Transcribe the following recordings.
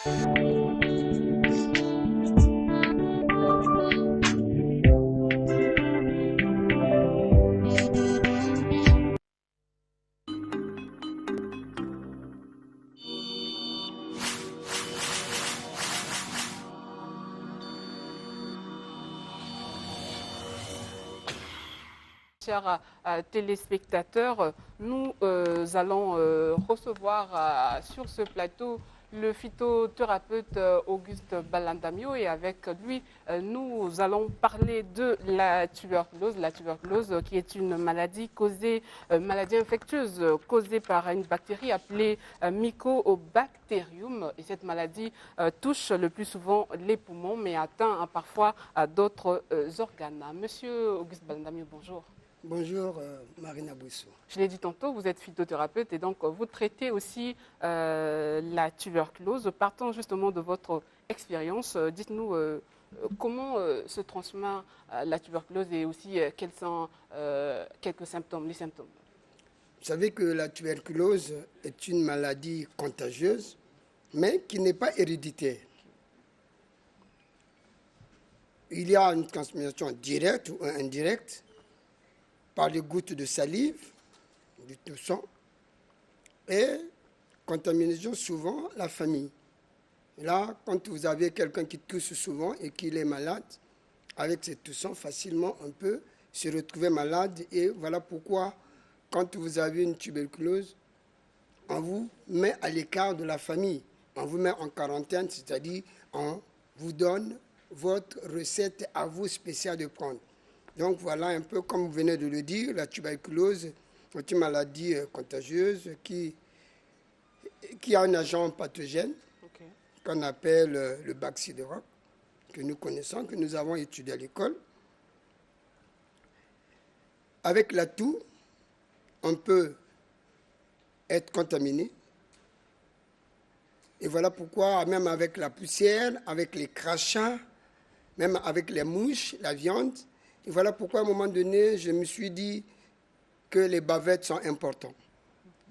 Chers téléspectateurs, nous allons recevoir sur ce plateau le phytothérapeute Auguste Balandamio et avec lui, nous allons parler de la tuberculose qui est une maladie maladie infectieuse causée par une bactérie appelée Mycobacterium. Et cette maladie touche le plus souvent les poumons, mais atteint parfois d'autres organes. Monsieur Auguste Balandamio, bonjour. Bonjour Marina Bouissou. Je l'ai dit tantôt, vous êtes phytothérapeute et donc vous traitez aussi la tuberculose. Partant justement de votre expérience, dites-nous comment se transmet la tuberculose et aussi quels sont quelques symptômes, les symptômes. Vous savez que la tuberculose est une maladie contagieuse, mais qui n'est pas héréditaire. Il y a une transmission directe ou indirecte par les gouttes de salive, du tout sang, et contamination souvent la famille. Là, quand vous avez quelqu'un qui tousse souvent et qu'il est malade, avec ce toussant, facilement on peut se retrouver malade. Et voilà pourquoi, quand vous avez une tuberculose, on vous met à l'écart de la famille. On vous met en quarantaine, c'est-à-dire on vous donne votre recette à vous spéciale de prendre. Donc voilà un peu comme vous venez de le dire, la tuberculose est une maladie contagieuse qui a un agent pathogène qu'on appelle le bacillus, que nous connaissons, que nous avons étudié à l'école. Avec la toux, on peut être contaminé. Et voilà pourquoi, même avec la poussière, avec les crachats, même avec les mouches, la viande, et voilà pourquoi, à un moment donné, je me suis dit que les bavettes sont importantes.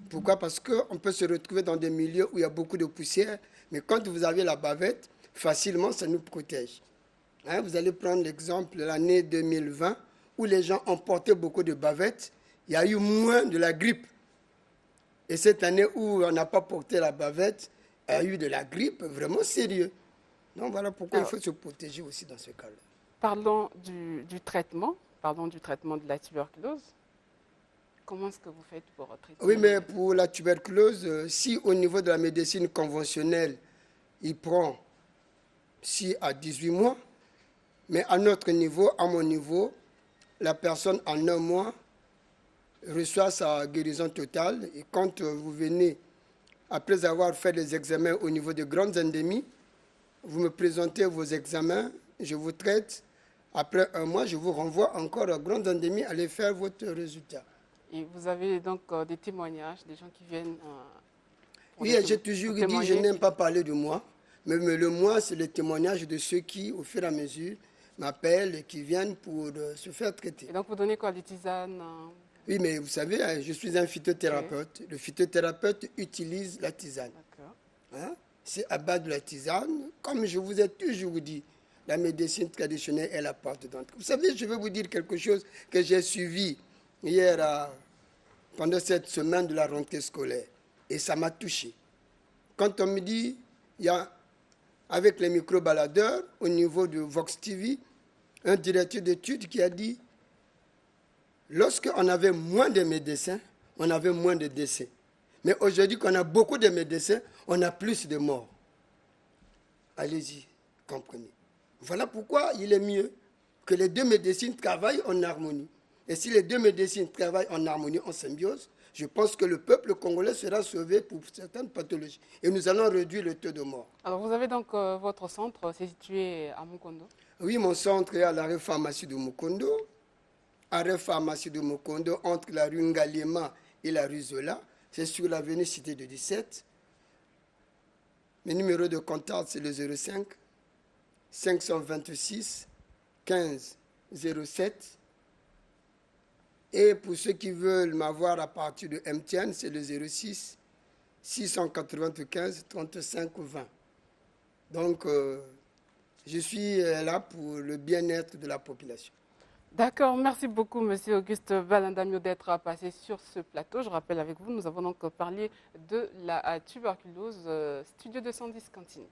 Pourquoi? Parce qu'on peut se retrouver dans des milieux où il y a beaucoup de poussière, mais quand vous avez la bavette, facilement, ça nous protège. Hein, vous allez prendre l'exemple de l'année 2020, où les gens ont porté beaucoup de bavettes, il y a eu moins de la grippe. Et cette année où on n'a pas porté la bavette, il y a eu de la grippe vraiment sérieux. Donc voilà pourquoi il faut se protéger aussi dans ce cas-là. Parlons du traitement de la tuberculose. Comment est-ce que vous faites pour traiter? Oui, mais pour la tuberculose, si au niveau de la médecine conventionnelle, il prend 6 à 18 mois, mais à notre niveau, à mon niveau, la personne en 1 mois reçoit sa guérison totale. Et quand vous venez, après avoir fait les examens au niveau de grandes endémies, vous me présentez vos examens, je vous traite. Après 1 mois, je vous renvoie encore à grande endémie, aller faire votre résultat. Et vous avez donc des témoignages, des gens qui viennent... Oui, j'ai toujours dit, je n'aime pas parler de moi, mais le moi, c'est le témoignage de ceux qui, au fur et à mesure, m'appellent et qui viennent pour se faire traiter. Et donc, vous donnez quoi, des tisanes? Oui, mais vous savez, je suis un phytothérapeute. Okay. Le phytothérapeute utilise la tisane. Hein? C'est à base de la tisane, comme je vous ai toujours dit. La médecine traditionnelle est la porte d'entrée. Vous savez, je vais vous dire quelque chose que j'ai suivi hier pendant cette semaine de la rentrée scolaire. Et ça m'a touché. Quand on me dit, il y a, avec les micro-baladeurs, au niveau de Vox TV, un directeur d'études qui a dit, lorsqu'on avait moins de médecins, on avait moins de décès. Mais aujourd'hui, qu'on a beaucoup de médecins, on a plus de morts. Allez-y, comprenez. Voilà pourquoi il est mieux que les deux médecines travaillent en harmonie. Et si les deux médecines travaillent en harmonie, en symbiose, je pense que le peuple congolais sera sauvé pour certaines pathologies. Et nous allons réduire le taux de mort. Alors vous avez donc votre centre, c'est situé à Mukondo? Oui, mon centre est à l'arrêt pharmacie de Mukondo. Arrêt pharmacie de Mukondo, entre la rue Ngalema et la rue Zola. C'est sur l'avenue Cité de 17. Mes numéros de contact, c'est le 05 526 15 07. Et pour ceux qui veulent m'avoir à partir de MTN, c'est le 06 695 35 20. Donc, je suis là pour le bien-être de la population. D'accord, merci beaucoup, Monsieur Auguste Balandamio, d'être passé sur ce plateau. Je rappelle avec vous, nous avons donc parlé de la tuberculose, Studio 210 Cantine.